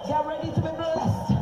Get ready to be blessed.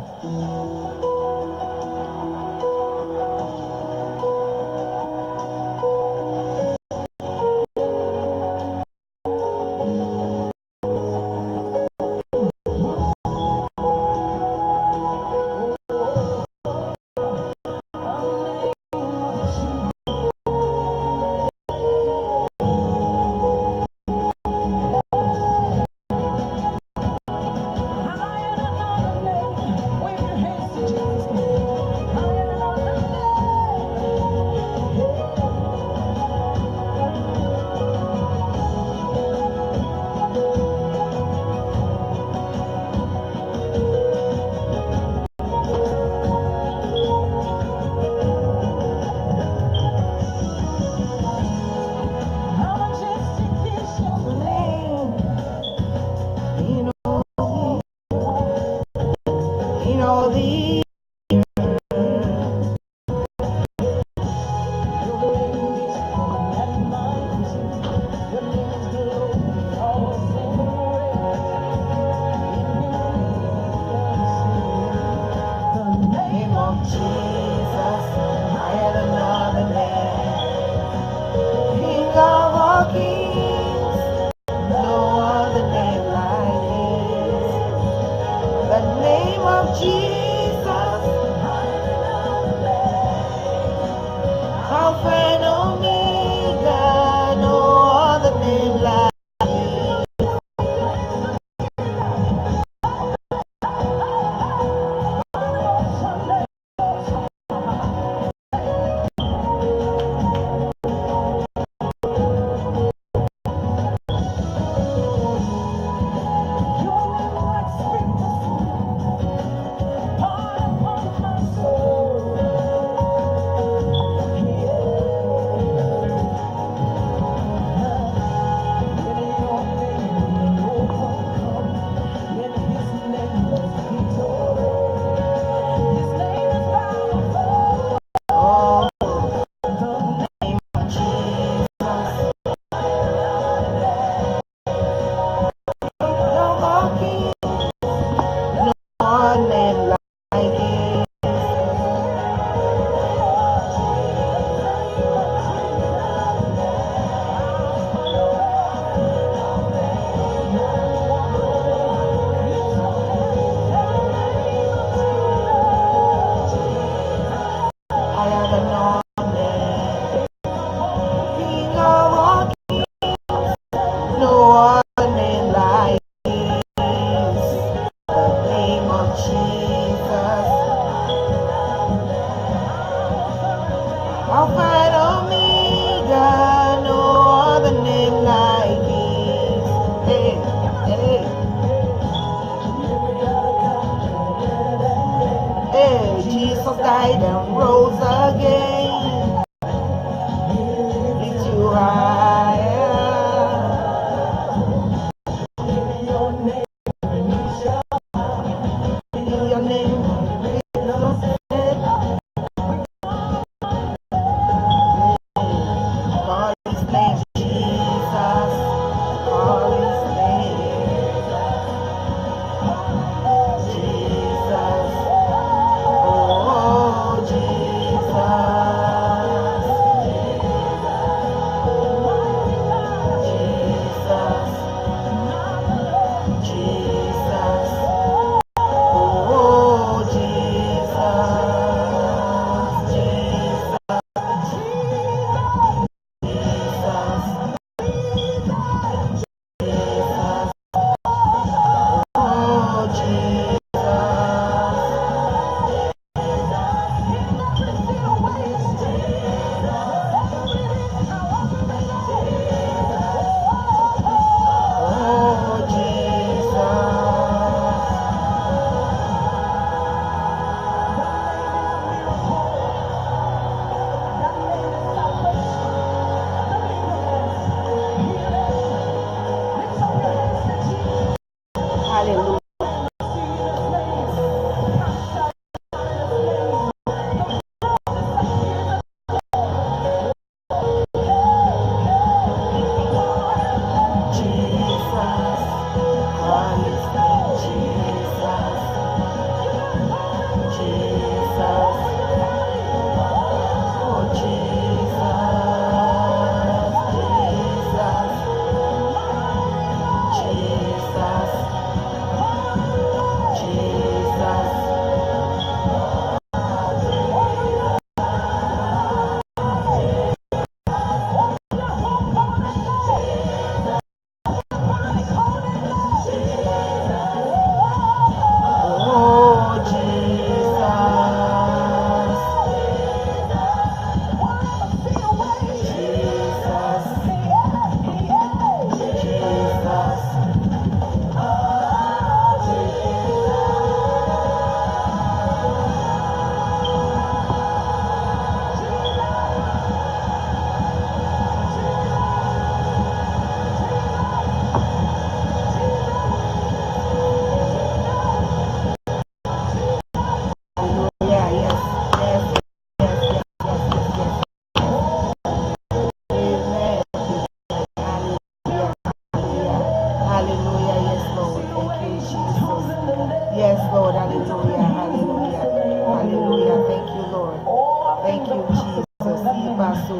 Yes,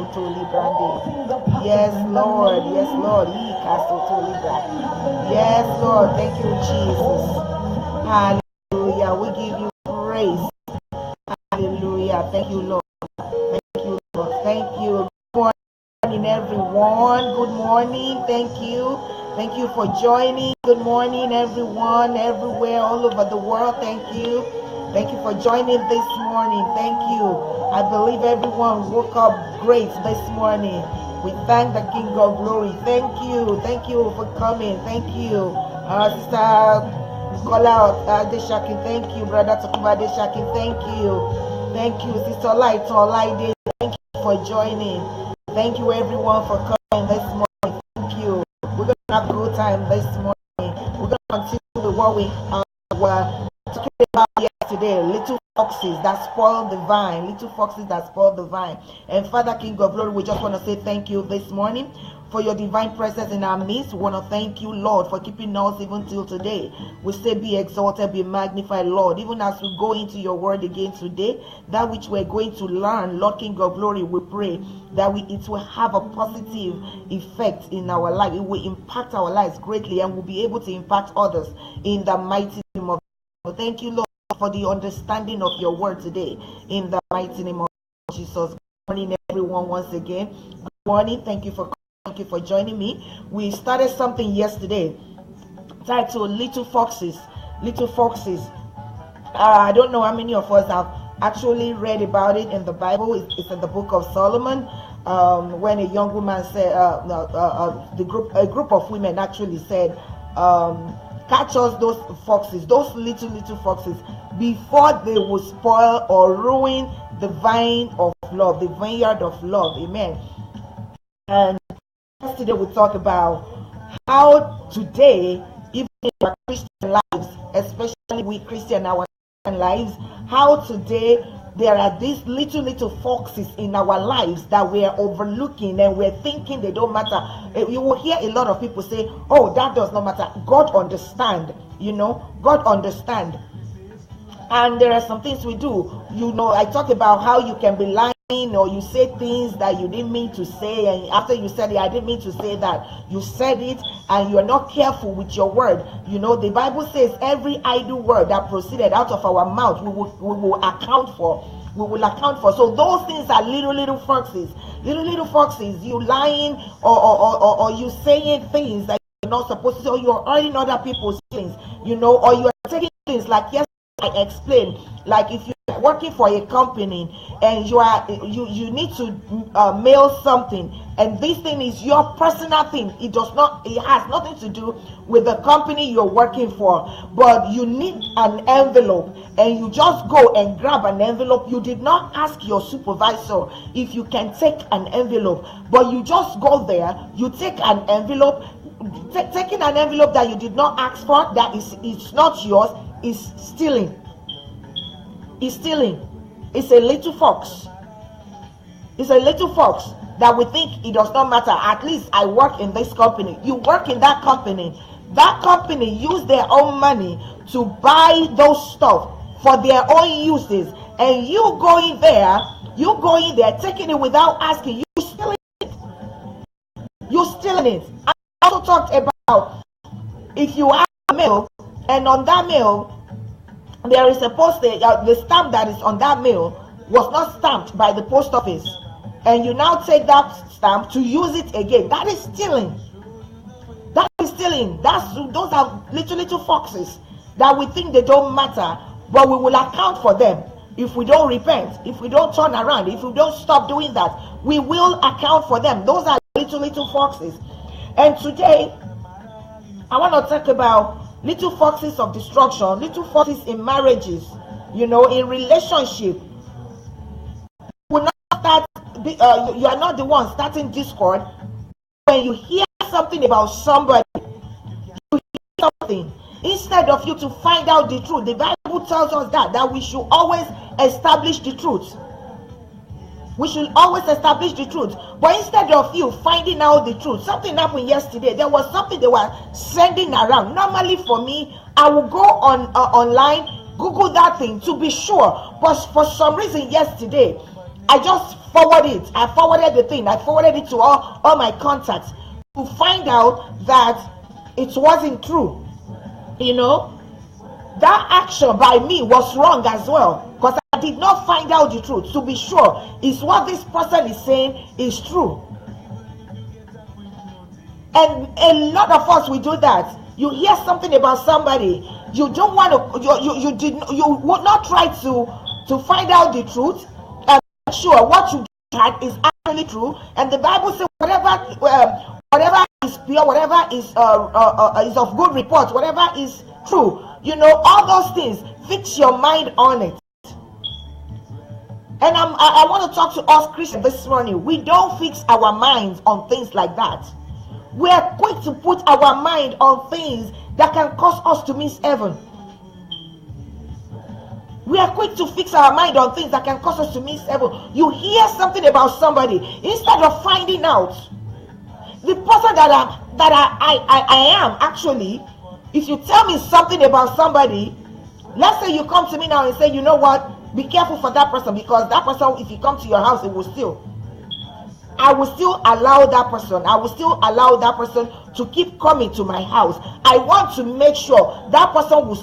Lord. Yes, Lord. Yes, Lord. Thank you, Jesus. Hallelujah. We give you praise. Hallelujah. Thank you, Lord. Thank you, Lord. Thank you. Good morning, everyone. Good morning. Thank you. Thank you for joining. Good morning, everyone, everywhere, all over the world. Thank you. Thank you for joining this morning. Thank you. I believe everyone woke up great this morning. We thank the King of Glory. Thank you. Thank you for coming. Thank you. Sister Kola Adeshaki. Thank you. Brother Tokuba Adeshaki. Thank you. Thank you. Sister Light Olaide. Thank you for joining. Thank you, everyone, for coming this morning. Thank you. We're going to have a good time this morning. We're going to continue with what we were talking about yesterday. Little foxes that spoil the vine. Little foxes that spoil the vine. And Father, King of Glory, we just want to say thank you this morning for your divine presence in our midst. We want to thank you, Lord, for keeping us even till today. We say be exalted, be magnified, Lord. Even as we go into your word again today, that which we're going to learn, Lord King of Glory, we pray that it will have a positive effect in our life. It will impact our lives greatly, and we'll be able to impact others in the mighty name of God. Thank you, Lord, for the understanding of your word today in the mighty name of Jesus. Good morning, everyone, once again. Good morning. Thank you for joining me. We started something yesterday titled Little Foxes. Little Foxes. I don't know how many of us have actually read about it in the Bible. It's in the book of Solomon, when a young woman said, a group of women actually said, catch us those foxes, those little foxes, before they will spoil or ruin the vine of love, the vineyard of love. Amen. And yesterday we talked about how today, even in our Christian lives, especially we Christian our lives, how today there are these little foxes in our lives that we are overlooking, and we're thinking they don't matter. You will hear a lot of people say, oh, that does not matter. God understand, God understand. And there are some things we do. I talk about how you can be lying, or you say things that you didn't mean to say, and after you said it, I didn't mean to say that. You said it, and you are not careful with your word. The Bible says every idle word that proceeded out of our mouth, we will account for. We will account for. So those things are little foxes. Little foxes. You lying, or you saying things that you're not supposed to say, or you're hurting other people's feelings, or you are taking things like, yes, I explained, like if you're working for a company and you need to mail something, and this thing is your personal thing. It has nothing to do with the company you're working for, but you need an envelope, and you just go and grab an envelope. You did not ask your supervisor if you can take an envelope, but you just go there, you take an envelope. Taking an envelope that you did not ask for, it's not yours, is stealing. It's stealing. It's a little fox. It's a little fox that we think it does not matter. At least I work in this company. You work in that company. That company use their own money to buy those stuff for their own uses, and you going there, taking it without asking. You stealing it. You stealing it. I also talked about if you have a mail, and on that mail there is supposed the stamp that is on that mail was not stamped by the post office, and you now take that stamp to use it again. That is stealing. That is stealing. Those are little foxes that we think they don't matter, but we will account for them if we don't repent, if we don't turn around, if we don't stop doing that. We will account for them. Those are little foxes. And today I want to talk about little foxes of destruction, little foxes in marriages, in relationship. You are not the one starting discord. When you hear something about somebody, you hear something, instead of you to find out the truth. The Bible tells us that we should always establish the truth. We should always establish the truth. But instead of you finding out the truth, something happened yesterday. There was something they were sending around. Normally for me, I will go on online, Google that thing to be sure. But for some reason yesterday, I just forward it. I forwarded the thing. I forwarded it to all my contacts to find out that it wasn't true. You know, that action by me was wrong as well, because I did not find out the truth to be sure is what this person is saying is true. And a lot of us, we do that. You hear something about somebody, you don't want to, you would not try to find out the truth and make sure what you had is actually true. And the Bible says whatever is pure, whatever is of good report, whatever is true, you know, all those things, fix your mind on it. And I want to talk to us Christians this morning. We don't fix our minds on things like that. We are quick to put our mind on things that can cause us to miss heaven. We are quick to fix our mind on things that can cause us to miss heaven. You hear something about somebody, instead of finding out the person that I am actually. If you tell me something about somebody, let's say you come to me now and say, you know what, be careful for that person, because that person, if he comes to your house, it will steal. I will still allow that person. I will still allow that person to keep coming to my house. I want to make sure that person will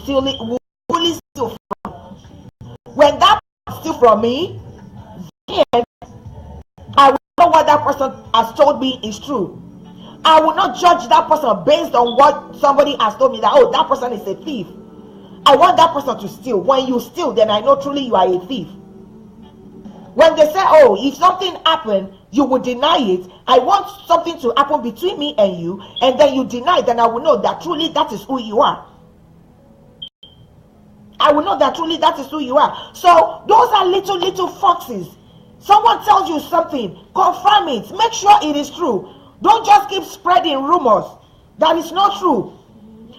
fully steal from me. When that person steals from me, then I will know what that person has told me is true. I will not judge that person based on what somebody has told me, that, oh, that person is a thief. I want that person to steal. When you steal, then I know truly you are a thief. When they say, oh, if something happened, you will deny it. I want something to happen between me and you, and then you deny it, then I will know that truly that is who you are. I will know that truly that is who you are. So those are little foxes. Someone tells you something, confirm it. Make sure it is true. Don't just keep spreading rumors that is not true.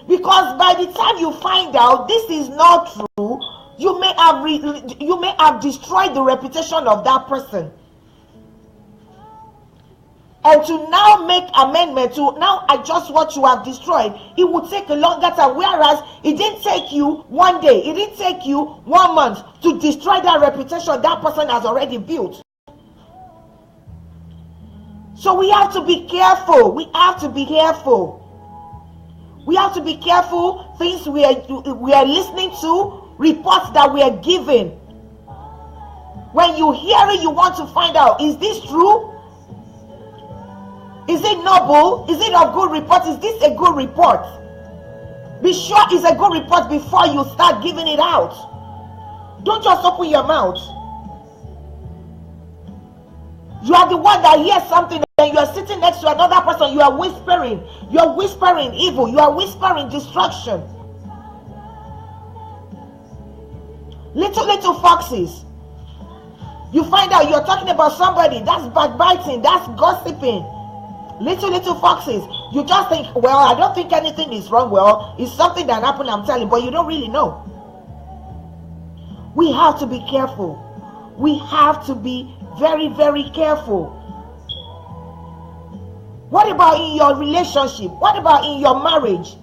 Because by the time you find out this is not true, you may have destroyed the reputation of that person. And to now make amendment, to now adjust what you have destroyed, it would take a longer time. Whereas it didn't take you one day, it didn't take you 1 month to destroy that reputation that person has already built. So we have to be careful. We have to be careful. We have to be careful. Things we are listening to, reports that we are giving. When you hear it, you want to find out, is this true? Is it noble? Is it a good report? Is this a good report? Be sure it's a good report before you start giving it out. Don't just open your mouth. You are the one that hears something and you are sitting next to another person. You are whispering. You are whispering evil. You are whispering destruction. Little foxes. You find out you're talking about somebody. That's backbiting. That's gossiping. Little foxes. You just think, well, I don't think anything is wrong. Well, it's something that happened, I'm telling you, but you don't really know. We have to be careful. We have to be very, very careful. What about in your relationship? What about in your marriage?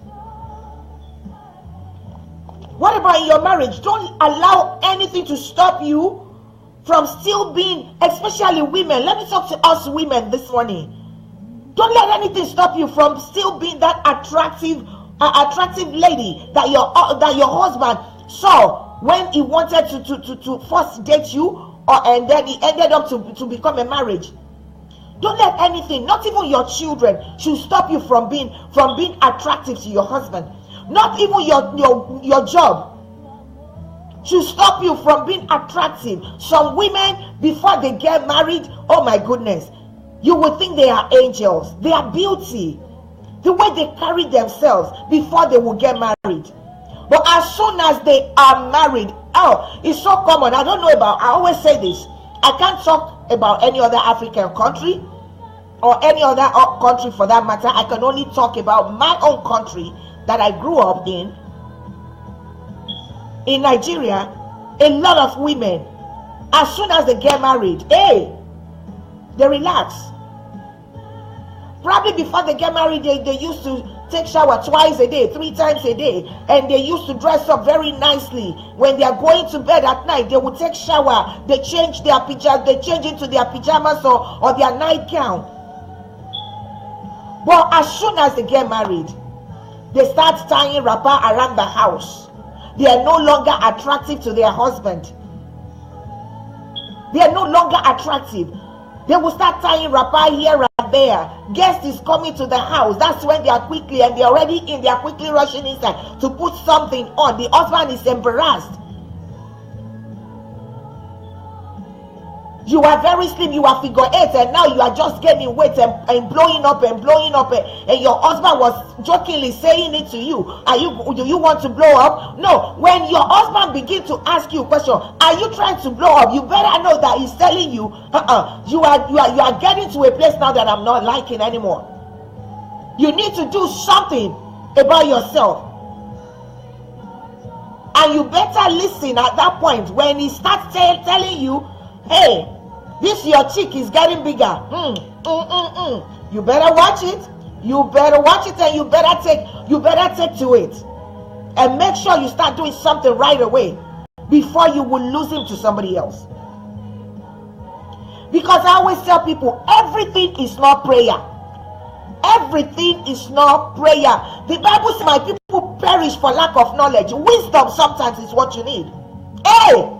What about in your marriage? Don't allow anything to stop you from still being, especially women. Let me talk to us women this morning. Don't let anything stop you from still being that attractive lady that your husband saw when he wanted to first date you, and then it ended up to become a marriage. Don't let anything, not even your children, should stop you from being attractive to your husband. Not even your job should stop you from being attractive. Some women, before they get married, oh my goodness, you would think they are angels. They are beauty. The way they carry themselves before they will get married. But as soon as they are married, oh, it's so common. I don't know about, I always say this. I can't talk about any other African country or any other country for that matter. I can only talk about my own country that I grew up in. In Nigeria, a lot of women, as soon as they get married, hey, they relax. Probably before they get married, they used to take shower twice a day, 3 times a day, and they used to dress up very nicely. When they are going to bed at night, they would take shower, they change their pajamas, they change into their pajamas or their nightgown. But as soon as they get married, they start tying wrapper around the house. They are no longer attractive to their husband. They are no longer attractive. They will start tying wrapper here and there. Guest is coming to the house. That's when they are quickly, and they're already in, they are quickly rushing inside to put something on. The husband is embarrassed. You are very slim, you are figure 8, and now you are just gaining weight and blowing up, and your husband was jokingly saying it to you. Do you want to blow up? No. When your husband begins to ask you a question, are you trying to blow up? You better know that he's telling you, you are getting to a place now that I'm not liking anymore. You need to do something about yourself. And you better listen at that point when he starts telling you, hey, this your cheek is getting bigger. You better watch it. You better watch it, and you better take to it. And make sure you start doing something right away before you will lose him to somebody else. Because I always tell people, everything is not prayer. Everything is not prayer. The Bible says, my people perish for lack of knowledge. Wisdom sometimes is what you need. Hey!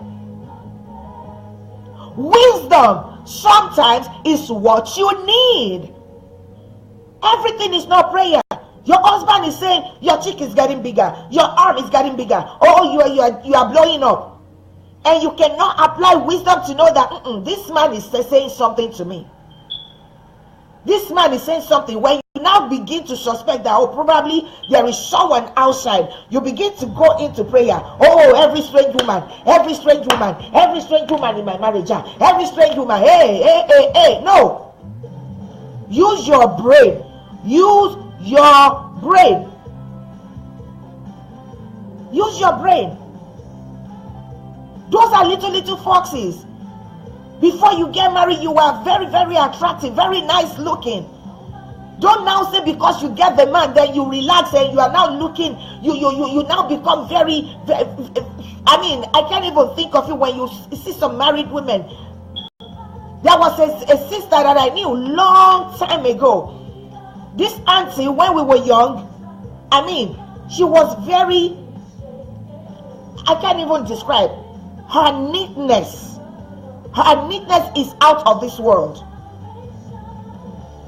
Wisdom sometimes is what you need. Everything is not prayer. Your husband is saying your cheek is getting bigger, your arm is getting bigger, oh, you are blowing up, and you cannot apply wisdom to know that this man is saying something to me. This man is saying something. When you now begin to suspect that, oh, probably there is someone outside, you begin to go into prayer. Oh, every strange woman in my marriage, every strange woman, hey. No. Use your brain. Use your brain. Use your brain. Those are little foxes. Before you get married, you are very, very attractive, very nice looking. Don't now say because you get the man, then you relax and you are now looking, you now become very, I can't even think of it when you see some married women. There was a sister that I knew long time ago. This auntie, when we were young, she was very, I can't even describe her neatness. Her neatness is out of this world.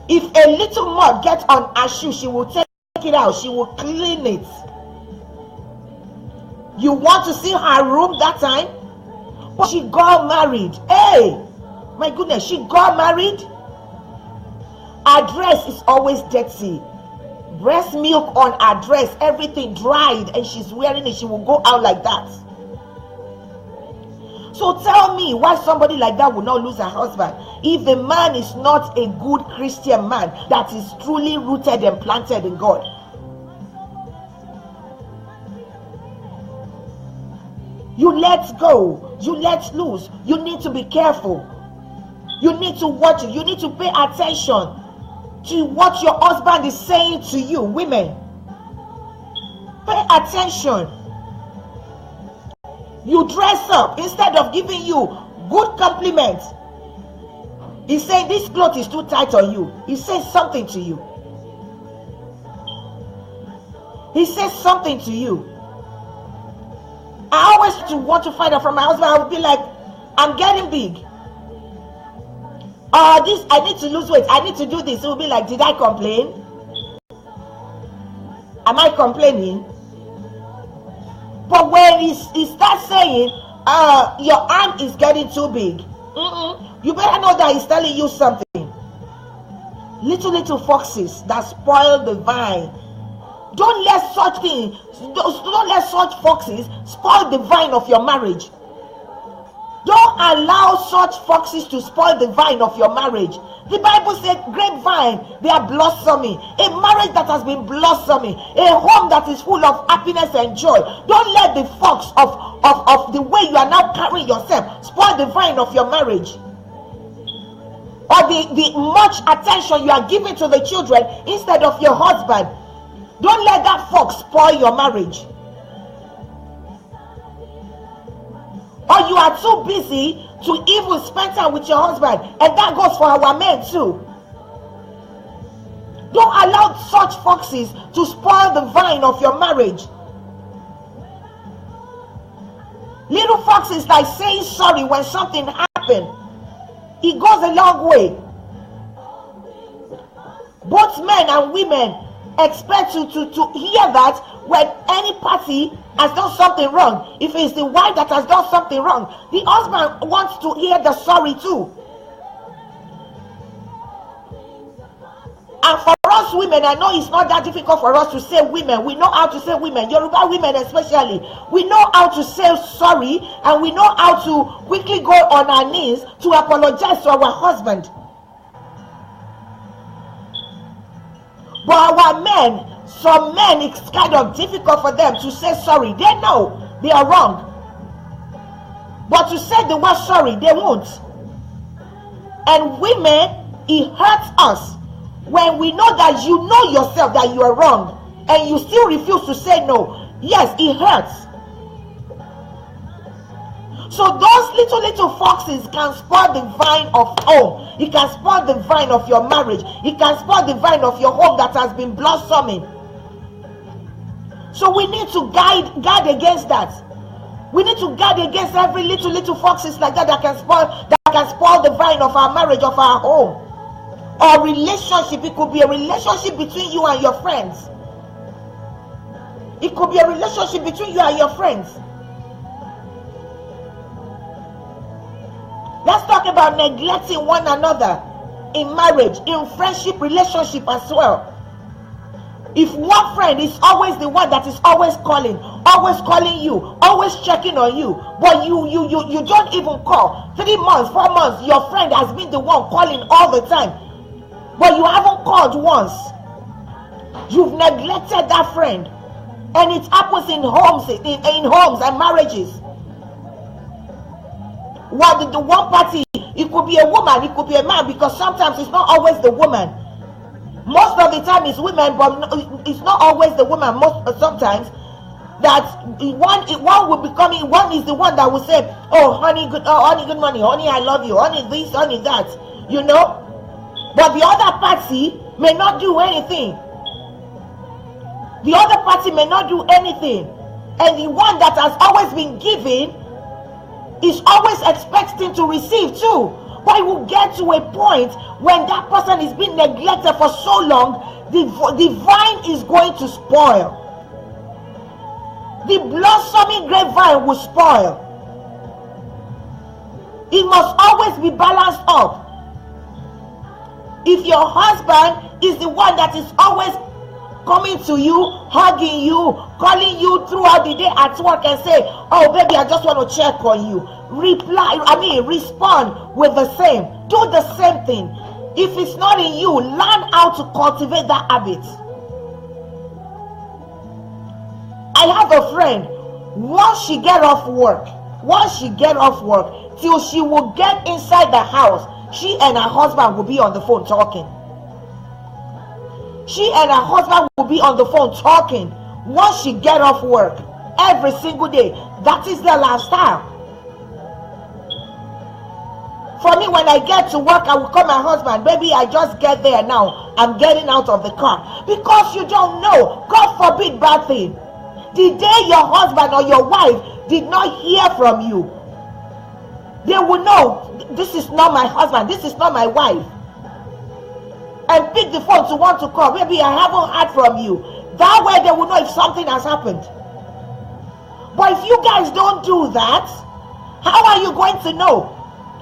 If a little mud gets on her shoe, she will take it out. She will clean it. You want to see her room that time? But she got married. Hey, my goodness, she got married. Her dress is always dirty. Breast milk on her dress, everything dried, and she's wearing it. She will go out like that. So tell me why somebody like that will not lose her husband if the man is not a good Christian man that is truly rooted and planted in God. You let go, you let loose. You need to be careful. You need to watch it. You need to pay attention to what your husband is saying to you. Women, pay attention. You dress up, instead of giving you good compliments, he's saying this cloth is too tight on you. He says something to you. He says something to you. I always want to find out from my husband. I would be like, I'm getting big. This, I need to lose weight. I need to do this. It will be like, did I complain? Am I complaining? But when he starts saying, your arm is getting too big, you better know that he's telling you something. Little foxes that spoil the vine. Don't let such things, don't let such foxes spoil the vine of your marriage. Don't allow such foxes to spoil the vine of your marriage. The Bible said grapevine, they are blossoming. A marriage that has been blossoming, a home that is full of happiness and joy. Don't let the fox of the way you are now carrying yourself spoil the vine of your marriage. Or the much attention you are giving to the children instead of your husband. Don't let that fox spoil your marriage. Or you are too busy to even spend time with your husband, and that goes for our men too. Don't allow such foxes to spoil the vine of your marriage. Little foxes like saying sorry when something happened. It goes a long way. Both men and women expect to hear that when any party has done something wrong. If it's the wife that has done something wrong, the husband wants to hear the sorry too. And for us women, I know it's not that difficult for us to say women. We know how to say women, Yoruba women especially. We know how to say sorry, and we know how to quickly go on our knees to apologize to our husband. But our men, some men, it's kind of difficult for them to say sorry. They know they are wrong, but to say the word sorry, they won't. And women, it hurts us when we know that you know yourself that you are wrong and you still refuse to say no. Yes, it hurts. So those little foxes can spoil the vine of home. It can spoil the vine of your marriage. It can spoil the vine of your home that has been blossoming. So we need to guard against that. We need to guard against every little foxes like that can spoil the vine of our marriage, of our home. Or relationship. It could be a relationship between you and your friends. It could be a relationship between you and your friends. Let's talk about neglecting one another in marriage, in friendship, relationship as well. If one friend is always the one that is always calling you, always checking on you, but you don't even call. 3 months, 4 months, your friend has been the one calling all the time, but you haven't called once. You've neglected that friend, and it happens in homes, in homes and marriages. Well, the one party, it could be a woman, it could be a man, because sometimes it's not always the woman. Most of the time it's women, but it's not always the woman. Sometimes that one will be coming. One is the one that will say, "Oh, honey, good morning, honey, I love you, honey, this, honey, that," you know. But the other party may not do anything. The other party may not do anything, and the one that has always been giving is always expecting to receive too. But it will get to a point when that person is being neglected for so long, the vine is going to spoil. The blossoming grapevine will spoil. It must always be balanced up. If your husband is the one that is always coming to you, hugging you, calling you throughout the day at work and say, "Oh baby, I just want to check on you," respond with the same. Do the same thing. If it's not in you, learn how to cultivate that habit. I have a friend, once she get off work, till she will get inside the house, she and her husband will be on the phone talking. She and her husband will be on the phone talking once she get off work, every single day. That is their lifestyle. For me, when I get to work, I will call my husband, "Baby, I just get there now. I'm getting out of the car." Because you don't know, God forbid bad thing. The day your husband or your wife did not hear from you, they will know, this is not my husband, this is not my wife. And pick the phone to want to call. "Baby, I haven't heard from you." That way they will know if something has happened. But if you guys don't do that, how are you going to know?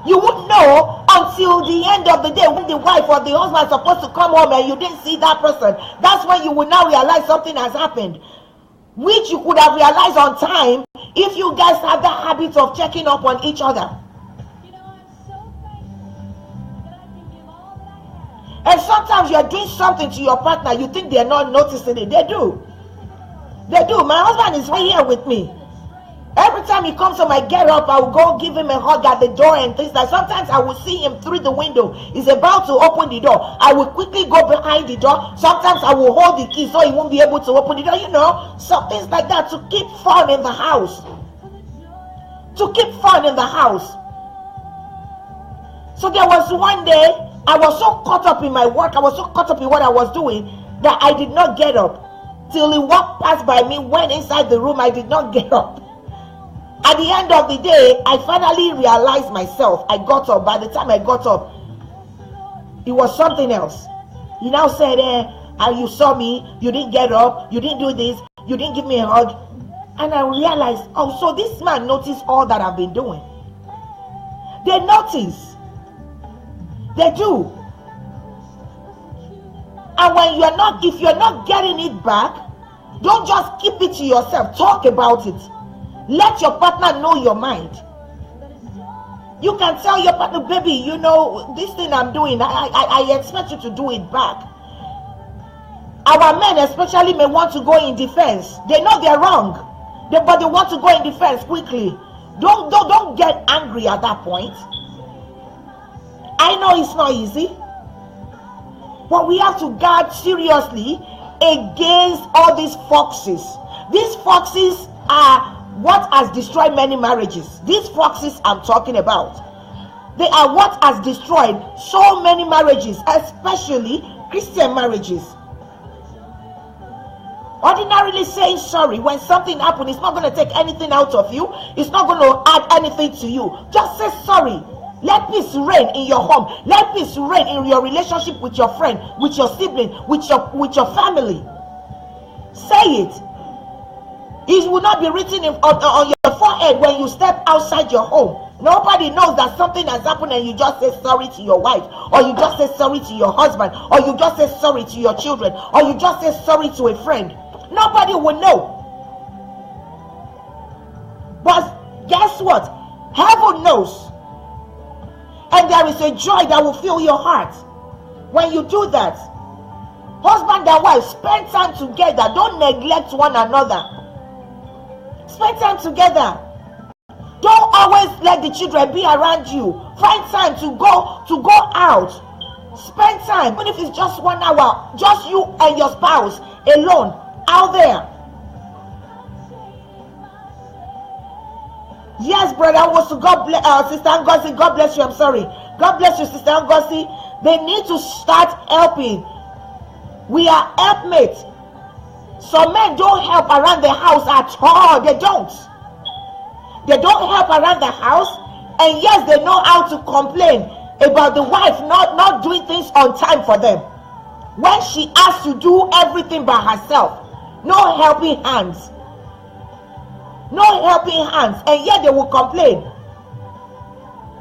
You won't know until the end of the day, when the wife or the husband is supposed to come home and you didn't see that person. That's when you will now realize something has happened, which you could have realized on time if you guys have that habit of checking up on each other. And sometimes you're doing something to your partner, you think they're not noticing it. They do. They do. My husband is right here with me. Every time he comes home, I get up, I will go give him a hug at the door and things like. Sometimes I will see him through the window. He's about to open the door. I will quickly go behind the door. Sometimes I will hold the key so he won't be able to open the door. You know, some things like that to keep fun in the house. To keep fun in the house. So there was one day, I was so caught up in my work, I was so caught up in what I was doing, that I did not get up. Till he walked past by me, went inside the room, I did not get up. At the end of the day, I finally realized myself. I got up. By the time I got up, it was something else. He now said, you saw me, you didn't get up, you didn't do this, you didn't give me a hug. And I realized, oh, so this man noticed all that I've been doing. They notice. They do. And when if you're not getting it back, don't just keep it to yourself. Talk about it. Let your partner know your mind. You can tell your partner, baby, you know, this thing I'm doing, I expect you to do it back. Our men especially may want to go in defense. They know they're wrong, but they want to go in defense quickly. Don't get angry at that point. I know it's not easy, but we have to guard seriously against all these foxes. These foxes are what has destroyed many marriages. These foxes I'm talking about, they are what has destroyed so many marriages, especially Christian marriages. Ordinarily saying sorry when something happened, it's not going to take anything out of you. It's not going to add anything to you. Just say sorry. Let peace reign in your home. Let peace reign in your relationship with your friend, with your sibling, with your family. Say it. It will not be written on your forehead when you step outside your home. Nobody knows that something has happened and you just say sorry to your wife, or you just say sorry to your husband, or you just say sorry to your children, or you just say sorry to a friend. Nobody will know. But guess what? Heaven knows. And there is a joy that will fill your heart when you do that. Husband and wife, spend time together. Don't neglect one another. Spend time together. Don't always let the children be around you. Find time to go out. Spend time, even if it's just 1 hour, just you and your spouse alone out there. Yes, brother, God bless Sister Ngozi. God bless you. I'm sorry. God bless you, Sister Ngozi. They need to start helping. We are helpmates. Some men don't help around the house at all. They don't. They don't help around the house, and yes, they know how to complain about the wife not doing things on time for them. When she has to do everything by herself, no helping hands. No helping hands, and yet they will complain.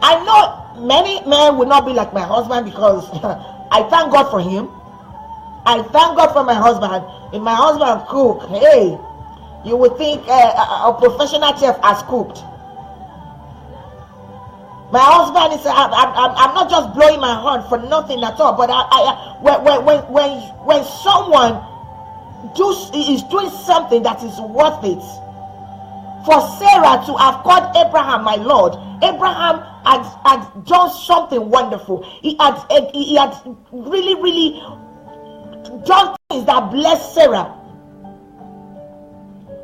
I know many men will not be like my husband, because I thank God for him. I thank God for my husband. If my husband cook, hey, you would think a professional chef has cooked. My husband is. I'm not just blowing my horn for nothing at all. But when someone is doing something that is worth it, for Sarah to have called Abraham my Lord, Abraham had done something wonderful. He had really done things that blessed Sarah.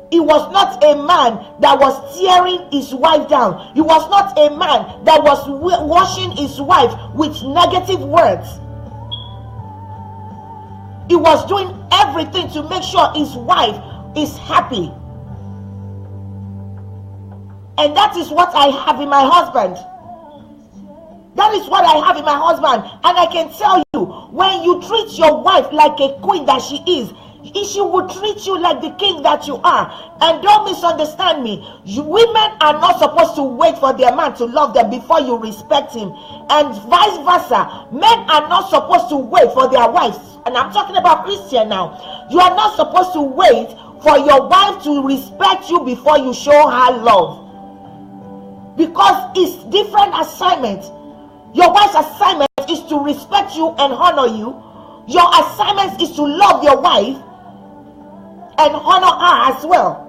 He was not a man that was tearing his wife down. He was not a man that was washing his wife with negative words. He was doing everything to make sure his wife is happy. And that is what I have in my husband. That is what I have in my husband. And I can tell you, when you treat your wife like a queen that she is, she will treat you like the king that you are. And don't misunderstand me. Women are not supposed to wait for their man to love them before you respect him. And vice versa. Men are not supposed to wait for their wives. And I'm talking about Christian now. You are not supposed to wait for your wife to respect you before you show her love. Because it's different assignments. Your wife's assignment is to respect you and honor you. Your assignment is to love your wife and honor her as well.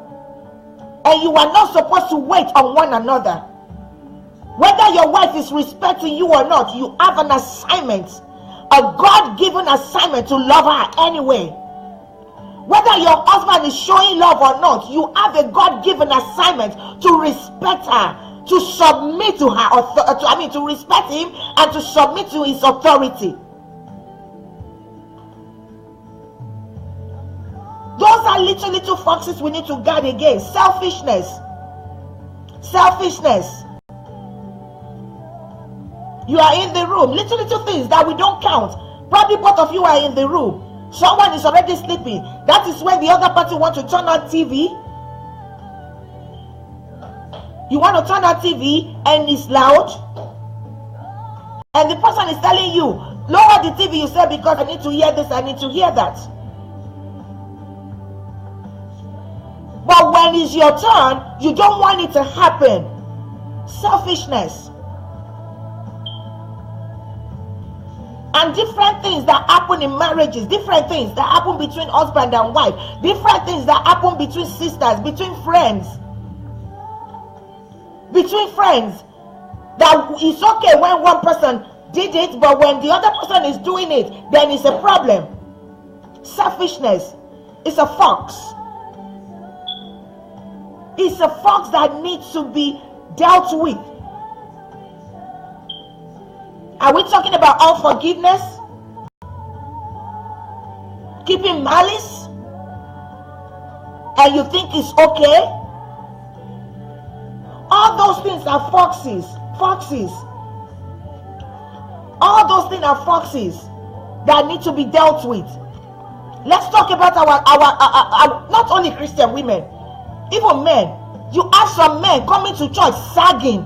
and you are not supposed to wait on one another. Whether your wife is respecting you or not, you have an assignment, a God-given assignment to love her anyway. Whether your husband is showing love or not, you have a God-given assignment to respect her, to submit to her, to respect him and to submit to his authority. Those are little foxes we need to guard against. Selfishness. You are in the room, little things that we don't count. Probably both of you are in the room. Someone is already sleeping. That is when the other party wants to turn on TV. You want to turn on TV and it's loud. And the person is telling you, lower the TV, you say, because I need to hear this, I need to hear that. But when it's your turn, you don't want it to happen. Selfishness. And different things that happen in marriages, different things that happen between husband and wife, different things that happen between sisters, between friends. That it's okay when one person did it, but when the other person is doing it, then it's a problem. Selfishness is a fox. It's a fox that needs to be dealt with. Are we talking about unforgiveness? Keeping malice? And you think it's okay? All those things are foxes. All those things are foxes that need to be dealt with. Let's talk about our not only Christian women, even men. You have some men coming to church sagging,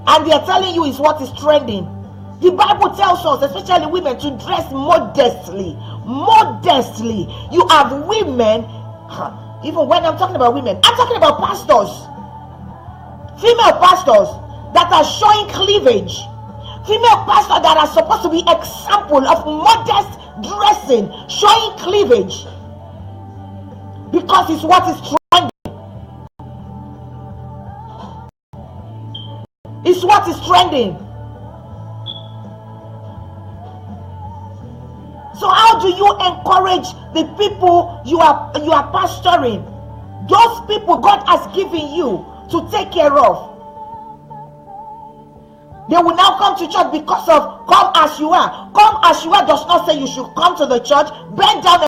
and they are telling you is what is trending. The Bible tells us, especially women, to dress modestly. You have women, even when I'm talking about women, I'm talking about pastors, female pastors that are showing cleavage, female pastors that are supposed to be example of modest dressing, showing cleavage, because it's what is trending. It's what is trending. So how do you encourage the people you are pastoring? Those people God has given you to take care of. They will now come to church because of come as you are. Come as you are does not say you should come to the church, bend down